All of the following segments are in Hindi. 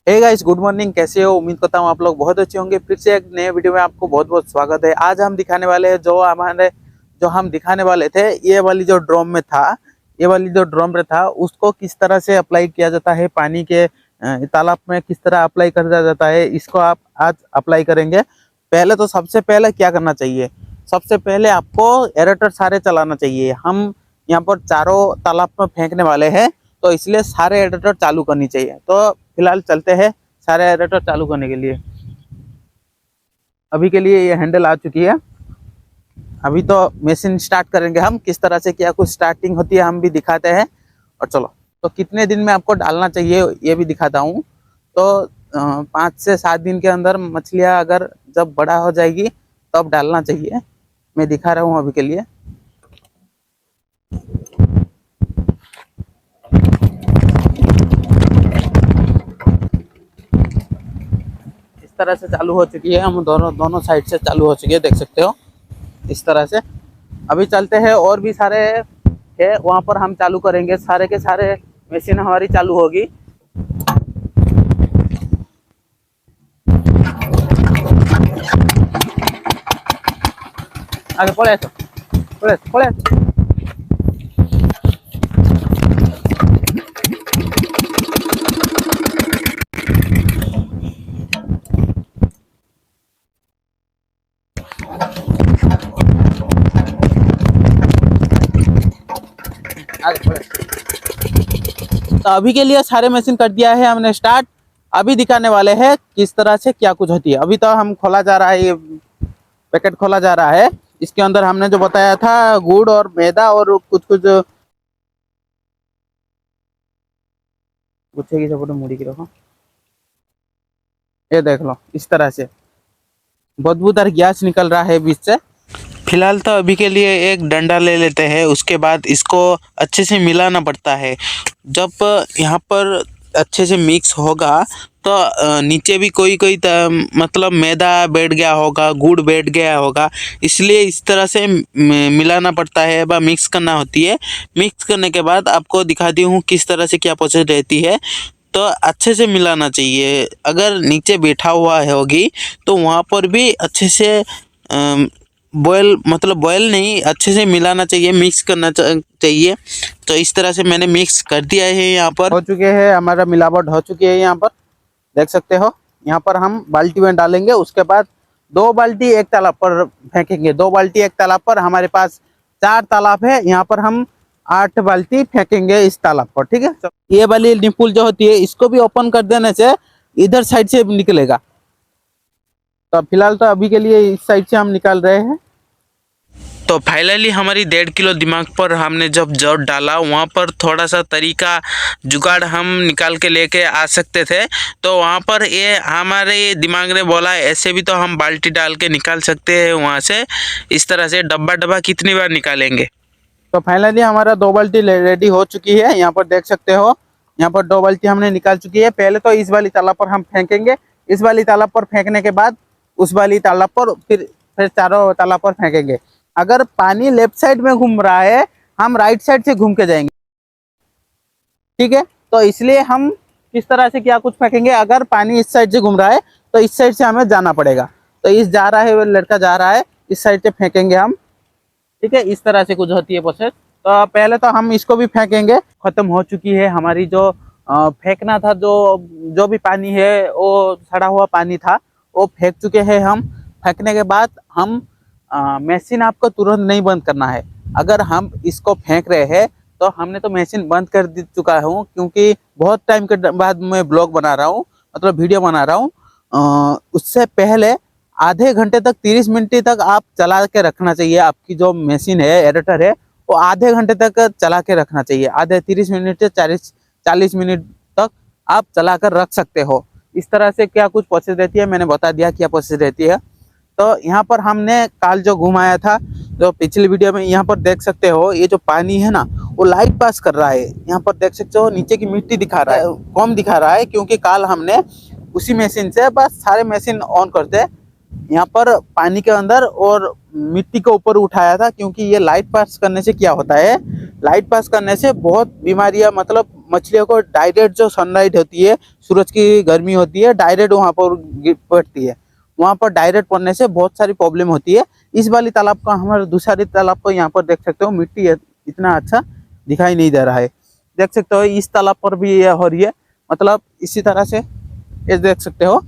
Hey guys, good morning. कैसे हो? उम्मीद करता हूँ आप लोग बहुत अच्छे होंगे। फिर से एक नए वीडियो में आपको बहुत बहुत स्वागत है। आज हम दिखाने वाले हैं जो हम दिखाने वाले थे, ये वाली जो ड्रम में था, ये वाली जो ड्रम में था उसको किस तरह से अप्लाई किया जाता है पानी के तालाब में, किस तरह अप्लाई किया जाता है, इसको आप आज अप्लाई करेंगे। पहले तो सबसे पहले क्या करना चाहिए, सबसे पहले आपको एरेटर सारे चलाना चाहिए। हम यहाँ पर चारों तालाब में फेंकने वाले हैं, तो इसलिए सारे एरेटर चालू करनी चाहिए। तो फिलहाल चलते हैं सारे एरेटर चालू करने के लिए। अभी के लिए ये हैंडल आ चुकी है। अभी तो मशीन स्टार्ट करेंगे हम, किस तरह से क्या कुछ स्टार्टिंग होती है हम भी दिखाते हैं। और चलो, तो कितने दिन में आपको डालना चाहिए ये भी दिखाता हूँ। तो 5 से 7 दिन के अंदर मछलियाँ अगर जब बड़ा हो जाएगी तब डालना चाहिए। मैं दिखा रहा हूँ अभी के लिए। इस तरह से चालू हो चुकी है, हम दोनों साइड से चालू हो चुकी है, देख सकते हो इस तरह से। अभी चलते हैं, और भी सारे है वहाँ पर हम चालू करेंगे। सारे के सारे मशीन हमारी चालू होगी। आगे पड़े पड़े पड़े। तो अभी के लिए सारे मशीन कर दिया है हमने स्टार्ट। अभी दिखाने वाले हैं किस तरह से क्या कुछ होती है। अभी तो हम खोला जा रहा है, ये पैकेट खोला जा रहा है। इसके अंदर हमने जो बताया था गुड़ और मैदा और कुछ कुछ गुच्छे की सपोर्ट मुड़ी की रखो। ये देख लो, इस तरह से बदबूदार गैस निकल रहा है बीच से। फिलहाल तो अभी के लिए एक डंडा ले लेते हैं, उसके बाद इसको अच्छे से मिलाना पड़ता है। जब यहाँ पर अच्छे से मिक्स होगा तो नीचे भी कोई कोई मतलब मैदा बैठ गया होगा, गुड़ बैठ गया होगा, इसलिए इस तरह से मिलाना पड़ता है व मिक्स करना होती है। मिक्स करने के बाद आपको दिखाती हूँ किस तरह से क्या प्रोसेस रहती है। तो अच्छे से मिलाना चाहिए। अगर नीचे बैठा हुआ होगी तो वहाँ पर भी अच्छे से बॉयल नहीं, अच्छे से मिलाना चाहिए, मिक्स करना चाहिए। तो इस तरह से मैंने मिक्स कर दिया है। यहाँ पर हो चुके हैं, हमारा मिलावट हो चुकी है। यहाँ पर देख सकते हो। यहाँ पर हम बाल्टी में डालेंगे, उसके बाद 2 बाल्टी एक तालाब पर फेंकेंगे। 2 बाल्टी एक तालाब पर, हमारे पास 4 तालाब है, यहाँ पर हम 8 बाल्टी फेंकेंगे इस तालाब पर। ठीक है, ये वाली निपुल जो होती है इसको भी ओपन कर देने से इधर साइड से निकलेगा। तो फिलहाल तो अभी के लिए इस साइड से हम निकाल रहे हैं। तो फाइनली हमारी 1.5 किलो दिमाग पर हमने जब जोर डाला, वहाँ पर थोड़ा सा तरीका जुगाड़ हम निकाल के लेके आ सकते थे। तो वहाँ पर ये हमारे दिमाग ने बोला ऐसे भी तो हम बाल्टी डाल के निकाल सकते हैं वहाँ से। इस तरह से डब्बा कितनी बार निकालेंगे। तो फाइनली हमारा 2 बाल्टी रेडी हो चुकी है। यहाँ पर देख सकते हो, यहाँ पर 2 बाल्टी हमने निकाल चुकी है। पहले तो इस वाली तालाब पर हम फेंकेंगे, इस वाली तालाब पर फेंकने के बाद उस वाली तालाब पर, फिर चारों तालाब पर फेंकेंगे। अगर पानी लेफ्ट साइड में घूम रहा है, हम राइट साइड से घूम के जाएंगे। ठीक है, तो इसलिए हम किस तरह से क्या कुछ फेंकेंगे। अगर पानी इस साइड से घूम रहा है तो इस साइड से हमें जाना पड़ेगा। तो इस जा रहा है, वो लड़का जा रहा है, इस साइड से फेंकेंगे हम। ठीक है, इस तरह से कुछ होती है प्रोसेस। तो पहले तो हम इसको भी फेंकेंगे। खत्म हो चुकी है हमारी जो फेंकना था, जो भी पानी है वो सड़ा हुआ पानी था, वो फेंक चुके हैं हम। फेंकने के बाद हम मशीन आपको तुरंत नहीं बंद करना है। अगर हम इसको फेंक रहे हैं तो हमने तो मशीन बंद कर चुका हूँ, क्योंकि बहुत टाइम के बाद मैं ब्लॉग बना रहा हूँ, मतलब वीडियो बना रहा हूँ। उससे पहले आधे घंटे तक, 30 मिनट तक आप चला के रखना चाहिए। आपकी जो मशीन है, एरेटर है, वो आधे घंटे तक चला के रखना चाहिए। आधे 30 मिनट से 40 मिनट तक आप चला कर रख सकते हो। इस तरह से क्या कुछ प्रोसेस रहती है, मैंने बता दिया क्या प्रोसेस रहती है। तो यहाँ पर हमने काल जो घुमाया था, जो पिछली वीडियो में, यहाँ पर देख सकते हो ये जो पानी है ना, वो लाइट पास कर रहा है। यहाँ पर देख सकते हो नीचे की मिट्टी दिखा रहा है, कम दिखा रहा है, क्योंकि काल हमने उसी मशीन से बस सारे मशीन ऑन करते यहाँ पर पानी के अंदर और मिट्टी के ऊपर उठाया था, क्योंकि ये लाइट पास करने से क्या होता है, लाइट पास करने से बहुत बीमारियां, मतलब मछलियों को डायरेक्ट जो सनलाइट होती है, सूरज की गर्मी होती है, डायरेक्ट वहाँ पर पड़ती है, वहाँ पर डायरेक्ट पड़ने से बहुत सारी प्रॉब्लम होती है। इस वाली तालाब का, हमारे दूसरी तालाब को यहाँ पर देख सकते हो, मिट्टी इतना अच्छा दिखाई नहीं दे रहा है। देख सकते हो इस तालाब पर भी ये हो रही है, मतलब इसी तरह से ये देख सकते हो,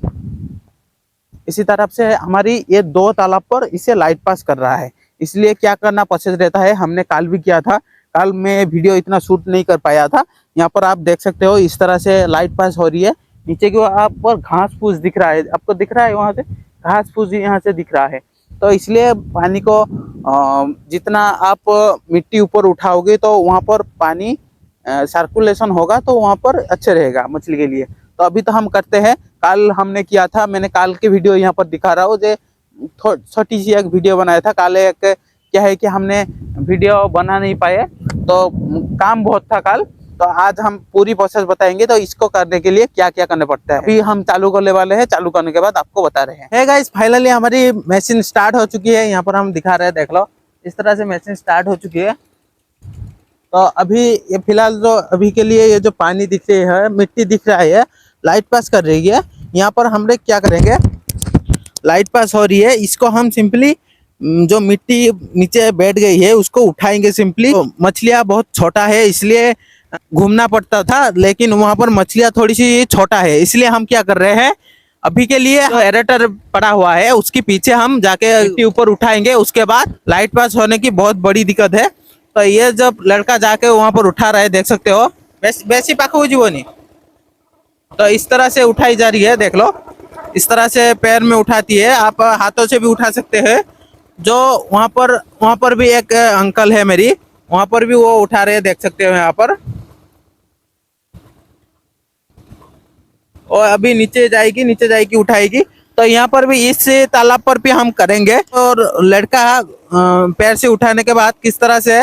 इसी तरफ से हमारी ये 2 तालाब पर इसे लाइट पास कर रहा है। इसलिए क्या करना पसंद रहता है, हमने कल भी किया था, कल मैं वीडियो इतना शूट नहीं कर पाया था। यहाँ पर आप देख सकते हो इस तरह से लाइट पास हो रही है। नीचे की ओर आप पर घास फूस दिख रहा है, आपको दिख रहा है, वहाँ से घास फूस यहाँ से दिख रहा है। तो इसलिए पानी को जितना आप मिट्टी ऊपर उठाओगे तो वहाँ पर पानी सर्कुलेशन होगा, तो वहाँ पर अच्छे रहेगा मछली के लिए। तो अभी तो हम करते हैं, कल हमने किया था, मैंने कल की वीडियो यहाँ पर दिखा रहा हूँ, जो छोटी सी एक वीडियो बनाया था कल। एक क्या है कि हमने वीडियो बना नहीं पाए, तो काम बहुत था कल, तो आज हम पूरी प्रोसेस बताएंगे। तो इसको करने के लिए क्या क्या करना पड़ता है, अभी हम चालू करने वाले हैं, चालू करने के बाद आपको बता रहे हैं। हे गाइस, फाइनली हमारी मशीन स्टार्ट हो चुकी है, यहाँ पर हम दिखा रहे हैं, देख लो इस तरह से मशीन स्टार्ट हो चुकी है। तो अभी ये फिलहाल जो अभी के लिए ये जो पानी दिख रही है, मिट्टी दिख रहा है, लाइट पास कर रही है। यहाँ पर हम लोग क्या करेंगे, लाइट पास हो रही है, इसको हम सिंपली जो मिट्टी नीचे बैठ गई है उसको उठाएंगे सिंपली। तो मछलियाँ बहुत छोटा है इसलिए घूमना पड़ता था, लेकिन वहाँ पर मछलियाँ थोड़ी सी छोटा है, इसलिए हम क्या कर रहे हैं, अभी के लिए जो एरेटर पड़ा हुआ है उसके पीछे हम जाके मिट्टी ऊपर उठाएंगे। उसके बाद लाइट पास होने की बहुत बड़ी दिक्कत है। तो ये जब लड़का जाके वहाँ पर उठा रहा है, देख सकते हो, वैसी पाखो जीवनी, तो इस तरह से उठाई जा रही है, देख लो इस तरह से पैर में उठाती है, आप हाथों से भी उठा सकते हैं। जो वहाँ पर भी एक अंकल है मेरी, वहाँ पर भी वो उठा रहे हैं, देख सकते हो यहाँ पर। और अभी नीचे जाएगी उठाएगी। तो यहाँ पर भी इस तालाब पर भी हम करेंगे। और लड़का पैर से उठाने के बाद किस तरह से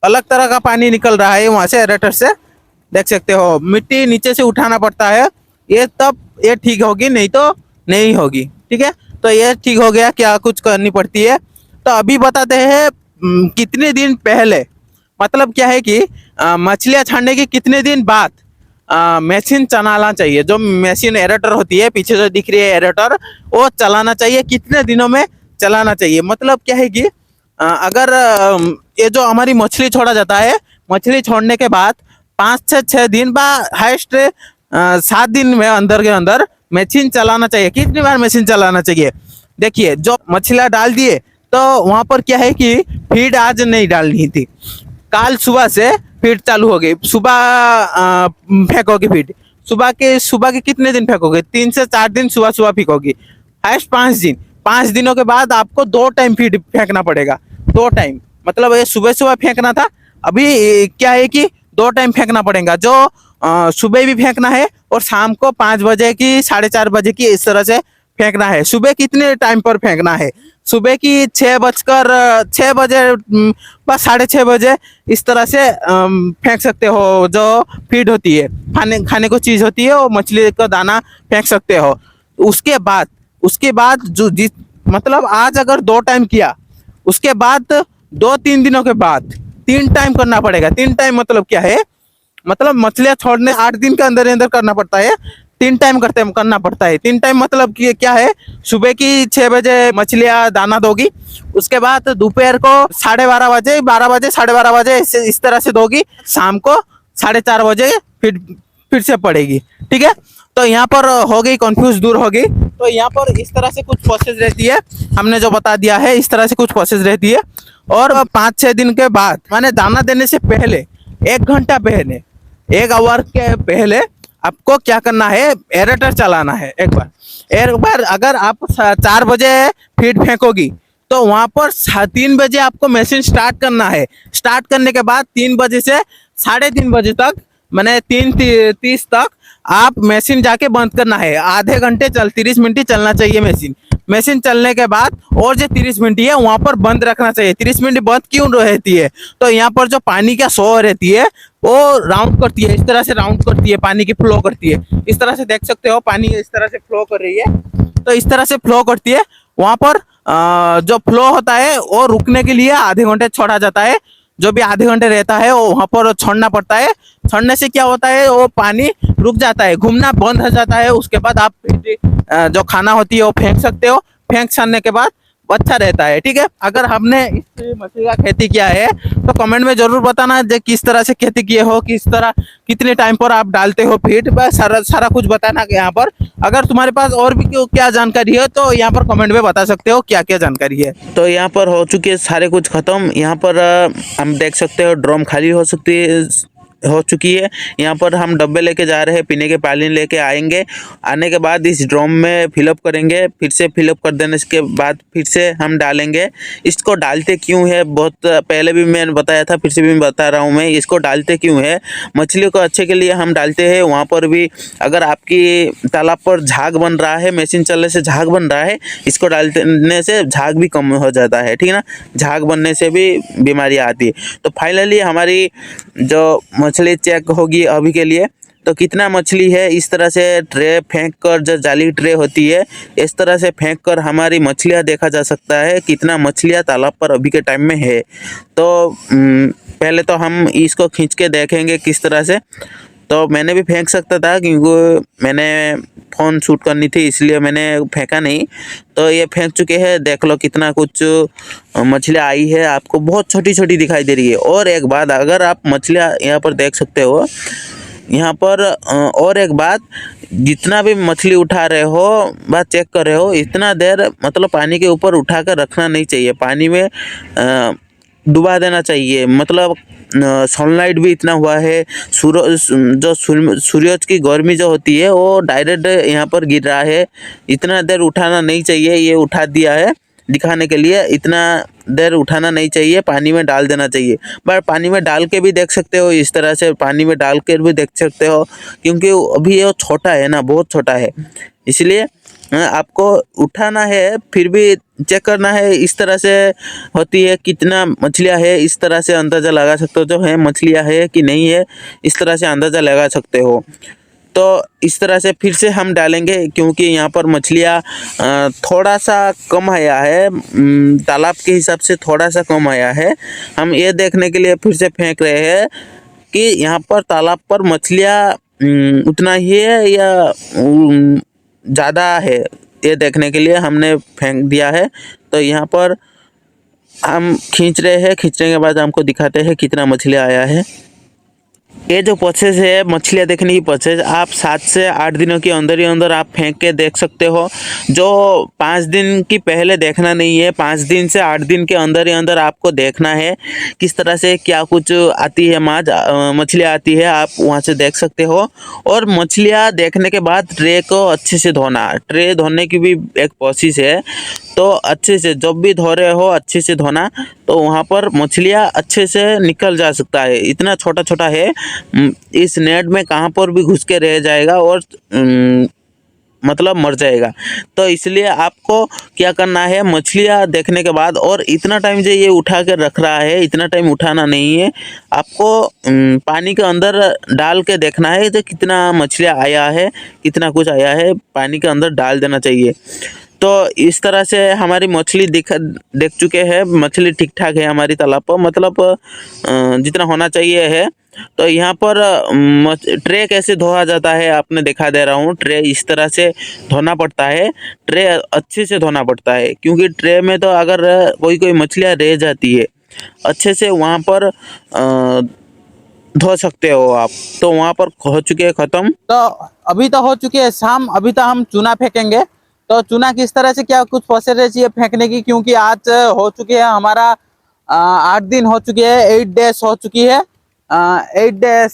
अलग तरह का पानी निकल रहा है वहाँ से एरेटर से, देख सकते हो। मिट्टी नीचे से उठाना पड़ता है, ये तब ये ठीक होगी, नहीं तो नहीं होगी, ठीक है। तो ये ठीक हो गया, क्या कुछ करनी पड़ती है। तो अभी बताते हैं कितने दिन पहले, मतलब क्या है कि मछलियाँ छाड़ने के कितने दिन बाद मशीन चलाना चाहिए। जो मशीन एरेटर होती है, पीछे जो दिख रही है एरेटर, वो चलाना चाहिए, कितने दिनों में चलाना चाहिए। मतलब क्या है कि अगर ये जो हमारी मछली छोड़ा जाता है, मछली छोड़ने के बाद 5 से 6 दिन बा हाइस्ट 7 दिन में अंदर के अंदर मशीन चलाना चाहिए। कितनी बार मशीन चलाना चाहिए, देखिए जो मछलियाँ डाल दिए, तो वहाँ पर क्या है कि फीड आज नहीं डालनी थी, कल सुबह से फीड चालू हो गई। सुबह फेंकोगे फीड, सुबह के कितने दिन फेंकोगे, 3 से 4 दिन सुबह सुबह फेंकोगे, हाइस्ट 5 दिन। 5 दिनों के बाद आपको 2 टाइम फीड फेंकना पड़ेगा, 2 टाइम। मतलब ये सुबह सुबह फेंकना था, अभी क्या है कि 2 टाइम फेंकना पड़ेगा। जो सुबह भी फेंकना है और शाम को 5 बजे की 4:30 बजे की, इस तरह से फेंकना है। सुबह कितने टाइम पर फेंकना है, सुबह की 6 बजे बस 6:30 बजे, इस तरह से फेंक सकते हो। जो फीड होती है, खाने को चीज होती है, वो मछली का दाना फेंक सकते हो। उसके बाद जो मतलब आज अगर 2 टाइम किया, उसके बाद 2-3 दिनों के बाद 3 टाइम करना पड़ेगा। 3 टाइम मतलब क्या है, मतलब मछलियाँ छोड़ने 8 दिन के अंदर अंदर करना पड़ता है, 3 टाइम करना पड़ता है। 3 टाइम मतलब कि क्या है, सुबह की 6 बजे मछलियाँ दाना दोगी, उसके बाद दोपहर को 12:30 बजे, 12 बजे, 12:30 बजे इस तरह से दोगी, शाम को 4:30 बजे फिर से पड़ेगी, ठीक है। तो यहाँ पर हो गई, कंफ्यूज दूर हो गई। तो यहाँ पर इस तरह से कुछ प्रोसेस रहती है, हमने जो बता दिया है, इस तरह से कुछ प्रोसेस रहती है। और 5-6 दिन के बाद, माने दाना देने से पहले 1 घंटा पहले, 1 आवर के पहले आपको क्या करना है, एरेटर चलाना है। एक बार अगर आप 4 बजे फीड फेंकोगी, तो वहां पर 3 बजे आपको मशीन स्टार्ट करना है। स्टार्ट करने के बाद 3 बजे से 3:30 बजे तक, मैंने 3:30 तक आप मशीन जाके बंद करना है। आधे घंटे 30 मिनट ही चलना चाहिए मशीन। मशीन चलने के बाद और जो 30 मिनट है वहां पर बंद रखना चाहिए। 30 मिनट बंद क्यों रहती है, तो यहाँ पर जो पानी का शो रहती है वो राउंड करती है, इस तरह से राउंड करती है, पानी की फ्लो करती है। इस तरह से देख सकते हो, पानी इस तरह से फ्लो कर रही है, तो इस तरह से फ्लो करती है। वहाँ पर जो फ्लो होता है वो रुकने के लिए आधे घंटे छोड़ा जाता है। जो भी आधे घंटे रहता है वो वहाँ पर छोड़ना पड़ता है। छोड़ने से क्या होता है, वो पानी रुक जाता है, घूमना बंद हो जाता है। उसके बाद आप जो खाना होती है वो फेंक सकते हो। फेंक छानने के बाद अच्छा रहता है। ठीक है, अगर हमने इस मछली का खेती किया है तो कमेंट में जरूर बताना जो किस तरह से खेती किए हो, किस तरह कितने टाइम पर आप डालते हो फीड, बस सारा सारा कुछ बताना यहाँ पर। अगर तुम्हारे पास और भी क्या जानकारी है तो यहाँ पर कमेंट में बता सकते हो क्या क्या जानकारी है। तो यहाँ पर हो चुके हैं सारे कुछ खत्म। यहाँ पर हम देख सकते हो ड्रम खाली हो चुकी है। यहाँ पर हम डब्बे लेके जा रहे हैं, पीने के पानी लेके आएंगे। आने के बाद इस ड्रम में फिलअप करेंगे, फिर से फिलअप कर देने के बाद फिर से हम डालेंगे। इसको डालते क्यों है, बहुत पहले भी मैंने बताया था, फिर से भी बता रहा हूँ मैं, इसको डालते क्यों है। मछलियों को अच्छे के लिए हम डालते हैं। वहाँ पर भी अगर आपकी तालाब पर झाग बन रहा है, मशीन चलने से झाग बन रहा है, इसको डालने से झाग भी कम हो जाता है। ठीक है ना, झाग बनने से भी बीमारियाँ आती है। तो फाइनली हमारी जो मछली चेक होगी अभी के लिए। तो कितना मछली है, इस तरह से ट्रे फेंक कर, जो जाली ट्रे होती है इस तरह से फेंक कर हमारी मछलियां देखा जा सकता है कितना मछलियां तालाब पर अभी के टाइम में है। तो पहले तो हम इसको खींच के देखेंगे किस तरह से। तो मैंने भी फेंक सकता था क्योंकि मैंने फ़ोन शूट करनी थी, इसलिए मैंने फेंका नहीं। तो ये फेंक चुके हैं, देख लो कितना कुछ मछलियाँ आई है। आपको बहुत छोटी छोटी दिखाई दे रही है। और एक बात, अगर आप मछलियाँ यहाँ पर देख सकते हो, यहाँ पर और एक बात, जितना भी मछली उठा रहे हो, बात चेक कर रहे हो, इतना देर मतलब पानी के ऊपर उठा कर रखना नहीं चाहिए। पानी में डुबा देना चाहिए। मतलब सनलाइट भी इतना हुआ है, सूरज की गर्मी जो होती है वो डायरेक्ट यहाँ पर गिर रहा है। इतना देर उठाना नहीं चाहिए। ये उठा दिया है दिखाने के लिए, इतना देर उठाना नहीं चाहिए, पानी में डाल देना चाहिए। बट पानी में डाल के भी देख सकते हो, इस तरह से पानी में डाल कर भी देख सकते हो, क्योंकि अभी ये छोटा है ना, बहुत छोटा है, इसलिए आपको उठाना है, फिर भी चेक करना है। इस तरह से होती है, कितना मछलियाँ है इस तरह से अंदाज़ा लगा सकते हो, जो है मछलियाँ है कि नहीं है इस तरह से अंदाज़ा लगा सकते हो। तो इस तरह से फिर से हम डालेंगे, क्योंकि यहाँ पर मछलियाँ थोड़ा सा कम आया है, तालाब के हिसाब से थोड़ा सा कम आया है। हम ये देखने के लिए फिर से फेंक रहे हैं कि यहाँ पर तालाब पर मछलियाँ उतना ही है या ज़्यादा है, ये देखने के लिए हमने फेंक दिया है। तो यहाँ पर हम खींच रहे हैं, खींचने के बाद हमको दिखाते हैं कितना मछलियाँ आया है। ये जो प्रोसेस है मछलियाँ देखने की प्रोसेस, आप 7 से 8 दिनों के अंदर ही अंदर आप फेंक के देख सकते हो। जो 5 दिन की पहले देखना नहीं है, 5 दिन से 8 दिन के अंदर ही अंदर आपको देखना है किस तरह से क्या कुछ आती है, मछलियाँ आती है, आप वहाँ से देख सकते हो। और मछलियाँ देखने के बाद ट्रे को अच्छे से धोना, ट्रे धोने की भी एक प्रोसेस है। तो अच्छे से जब भी धो रहे हो अच्छे से धोना, तो वहाँ पर मछलियाँ अच्छे से निकल जा सकता है। इतना छोटा छोटा है, इस नेट में कहाँ पर भी घुस के रह जाएगा और मतलब मर जाएगा। तो इसलिए आपको क्या करना है, मछलियाँ देखने के बाद, और इतना टाइम जो ये उठा कर रख रहा है, इतना टाइम उठाना नहीं है आपको। पानी के अंदर डाल के देखना है तो कितना मछलियाँ आया है, कितना कुछ आया है, पानी के अंदर डाल देना चाहिए। तो इस तरह से हमारी मछली देख चुके हैं, मछली ठीक ठाक है हमारी तालाब पर, मतलब जितना होना चाहिए है। तो यहाँ पर ट्रे कैसे धोया जाता है आपने दिखा दे रहा हूँ। ट्रे इस तरह से धोना पड़ता है, ट्रे अच्छे से धोना पड़ता है, क्योंकि ट्रे में तो अगर कोई मछलियाँ रह जाती है, अच्छे से वहाँ पर धो सकते हो आप। तो वहाँ पर हो चुके हैं ख़त्म। तो अभी तो हो चुके हैं शाम, अभी तो हम चूना फेंकेंगे। तो चूना किस तरह से क्या कुछ प्रोसेस है फेंकने की, क्योंकि आज हो चुके हैं हमारा 8 दिन हो चुके हैं, 8 डेज हो चुकी है, 8 डेज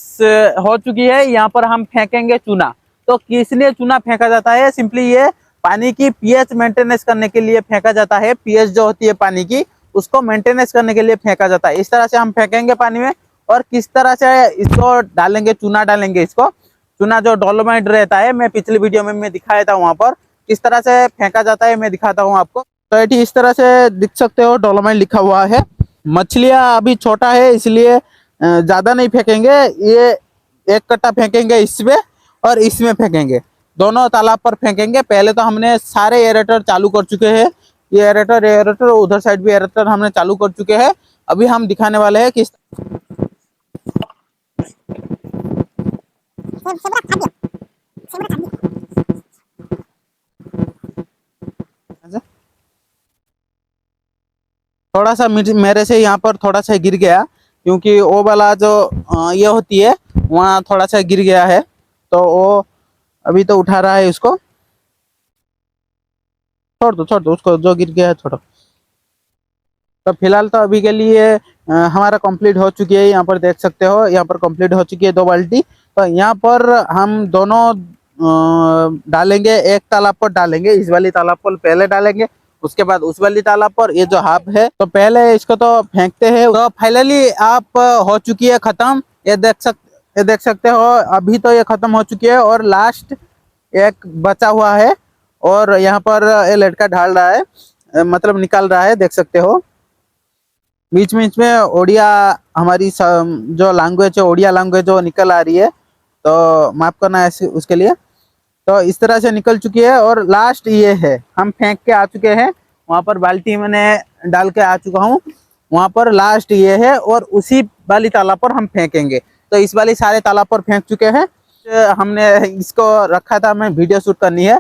हो चुकी है। यहाँ पर हम फेंकेंगे चूना। तो किसने चूना फेंका जाता है, सिंपली ये पानी की पीएच मेंटेनेंस करने के लिए फेंका जाता है। पीएच जो होती है पानी की, उसको मेंटेनेंस करने के लिए फेंका जाता है। इस तरह से हम फेंकेंगे पानी में। और किस तरह से इसको डालेंगे, चूना डालेंगे, इसको चूना जो डोलोमाइट रहता है, मैं पिछली वीडियो में मैं दिखाया था, वहाँ पर किस तरह से फेंका जाता है मैं दिखाता हूँ आपको। तो ये इस तरह से दिख सकते हो, डोलोमाइट लिखा हुआ है। मछलियाँ अभी छोटा है इसलिए ज़्यादा नहीं फेंकेंगे, ये 1 कट्टा फेंकेंगे इसमें और इसमें फेंकेंगे, दोनों तालाब पर फेंकेंगे। पहले तो हमने सारे एरेटर चालू कर चुके हैं, ये एरेटर उधर साइड भी एरेटर हमने चालू कर चुके हैं। अभी हम दिखाने वाले हैं कि थोड़ा सा मेरे से यहाँ पर थोड़ा सा गिर गया, क्योंकि वो वाला जो ये होती है वहाँ थोड़ा सा गिर गया है, तो वो अभी तो उठा रहा है उसको। छोड़ दो उसको, जो गिर गया है छोड़ो। तो फिलहाल तो अभी के लिए हमारा कंप्लीट हो चुकी है। यहाँ पर देख सकते हो, यहाँ पर कंप्लीट हो चुकी है 2 बाल्टी। तो यहाँ पर हम दोनों डालेंगे, एक तालाब पर डालेंगे, इस वाली तालाब पर पहले डालेंगे, उसके बाद उस वाली तालाब पर। ये जो हाफ है तो पहले इसको तो फेंकते हैं। तो फाइनली आप हो चुकी है खत्म। ये देख सकते हो, अभी तो ये खत्म हो चुकी है और लास्ट एक बचा हुआ है। और यहाँ पर ये लड़का ढाल रहा है, मतलब निकाल रहा है, देख सकते हो। बीच में ओडिया हमारी जो लैंग्वेज है, ओडिया लैंग्वेज वो निकल आ रही है, तो माफ करना है उसके लिए। तो इस तरह से निकल चुकी है और लास्ट ये है, हम फेंक के आ चुके हैं। वहाँ पर बाल्टी मैंने डाल के आ चुका हूँ, वहाँ पर लास्ट ये है और उसी वाली तालाब पर हम फेंकेंगे। तो इस वाली सारे तालाब पर फेंक चुके हैं। हमने इसको रखा था, हमें वीडियो शूट करनी है।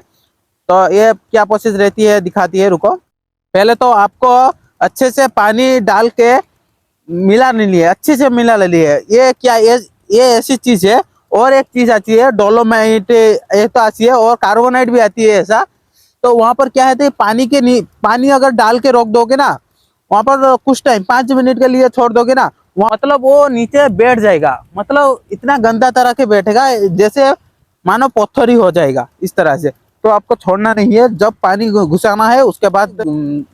तो ये क्या प्रोसेस रहती है दिखाती है, रुको। पहले तो आपको अच्छे से पानी डाल के मिला नहीं लिया, अच्छे से मिला ले लिए। ये क्या, ये ऐसी चीज है। और एक चीज आती है डोलोमाइट, ये तो आती है, और कार्बोनाइट भी आती है ऐसा। तो वहां पर क्या है, पानी अगर डाल के रोक दोगे ना, वहां पर कुछ टाइम 5 मिनट के लिए छोड़ दोगे ना, वहाँ मतलब वो नीचे बैठ जाएगा। मतलब इतना गंदा तरह के बैठेगा, जैसे मानो पत्थर ही हो जाएगा इस तरह से। तो आपको छोड़ना नहीं है, जब पानी घुसाना है उसके बाद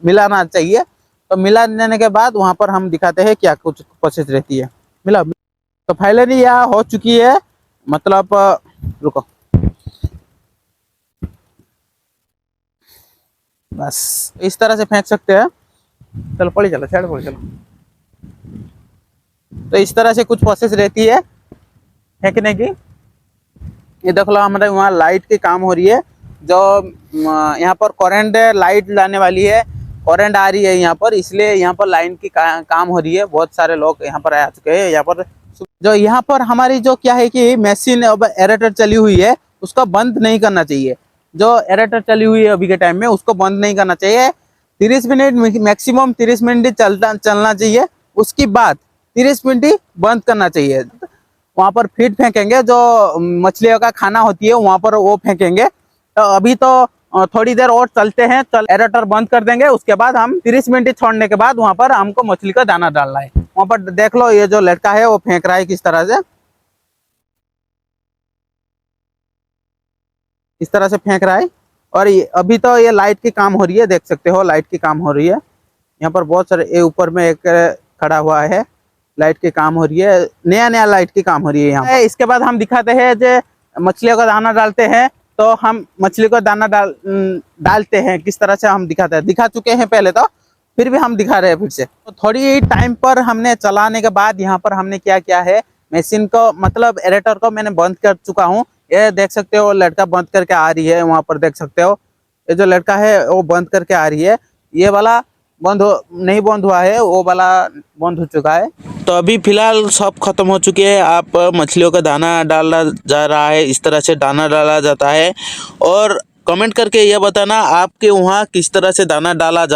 मिलाना चाहिए। तो मिला देने के बाद वहां पर हम दिखाते हैं क्या कुछ प्रोसेस रहती है। मिला तो फाइनली यह हो चुकी है, मतलब रुको, बस इस तरह से फेंक सकते हैं। चलो पड़ी चलो, साइड पड़ी चलो। तो इस तरह से कुछ प्रोसेस रहती है फेंकने की। ये देख लो, हमारे वहाँ लाइट की काम हो रही है, जो यहाँ पर करंट लाइट लाने वाली है, करंट आ रही है यहाँ पर, इसलिए यहाँ पर लाइन की काम हो रही है। बहुत सारे लोग यहाँ पर आ चुके हैं। यहाँ पर जो यहाँ पर हमारी जो क्या है कि मशीन अब एरेटर चली हुई है, उसको बंद नहीं करना चाहिए। जो एरेटर चली हुई है अभी के टाइम में, उसको बंद नहीं करना चाहिए। 30 मिनट मैक्सिमम 30 मिनट चलना चाहिए। उसके बाद 30 मिनट ही बंद करना चाहिए। वहाँ पर फीड फेंकेंगे, जो मछलियों का खाना होती है वहाँ पर वो फेंकेंगे। तो अभी तो थोड़ी देर और चलते हैं, एरेटर बंद कर देंगे। उसके बाद हम 30 मिनट छोड़ने के बाद वहाँ पर हमको मछली का दाना डालना है। वहाँ पर देख लो, ये जो लड़का है वो फेंक रहा है किस तरह से, इस तरह से फेंक रहा है। और अभी तो ये लाइट की काम हो रही है, देख सकते हो लाइट की काम हो रही है। यहाँ पर बहुत सारे, ये ऊपर में एक खड़ा हुआ है, लाइट की काम हो रही है, नया लाइट की काम हो रही है यहाँ। इसके बाद हम दिखाते हैं जो मछलियों का दाना डालते हैं। तो हम मछली को दाना डालते हैं किस तरह से हम दिखा चुके हैं पहले तो, फिर भी हम दिखा रहे हैं फिर से। तो थोड़ी टाइम पर हमने चलाने के बाद यहाँ पर हमने क्या किया है, मशीन को मतलब एरेटर को मैंने बंद कर चुका हूँ। ये देख सकते हो, लड़का बंद करके आ रही है, वहाँ पर देख सकते हो ये जो लड़का है वो बंद करके आ रही है। ये वाला नहीं बंद हुआ है, वो वाला बंद हो चुका है। तो अभी फिलहाल सब खत्म हो चुके हैं। आप मछलियों का दाना डाला जा रहा है, इस तरह से दाना डाला जाता है। और कमेंट करके यह बताना आपके वहाँ किस तरह से दाना डाला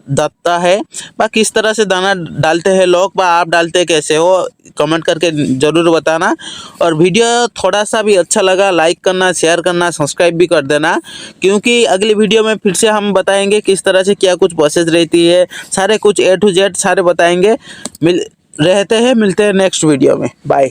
जाता है, व किस तरह से दाना डालते हैं लोग, व आप डालते कैसे हो, कमेंट करके ज़रूर बताना। और वीडियो थोड़ा सा भी अच्छा लगा, लाइक करना, शेयर करना, सब्सक्राइब भी कर देना, क्योंकि अगली वीडियो में फिर से हम बताएंगे किस तरह से क्या कुछ प्रोसेस रहती है। सारे कुछ A to Z सारे बताएंगे। मिलते हैं नेक्स्ट वीडियो में। बाय।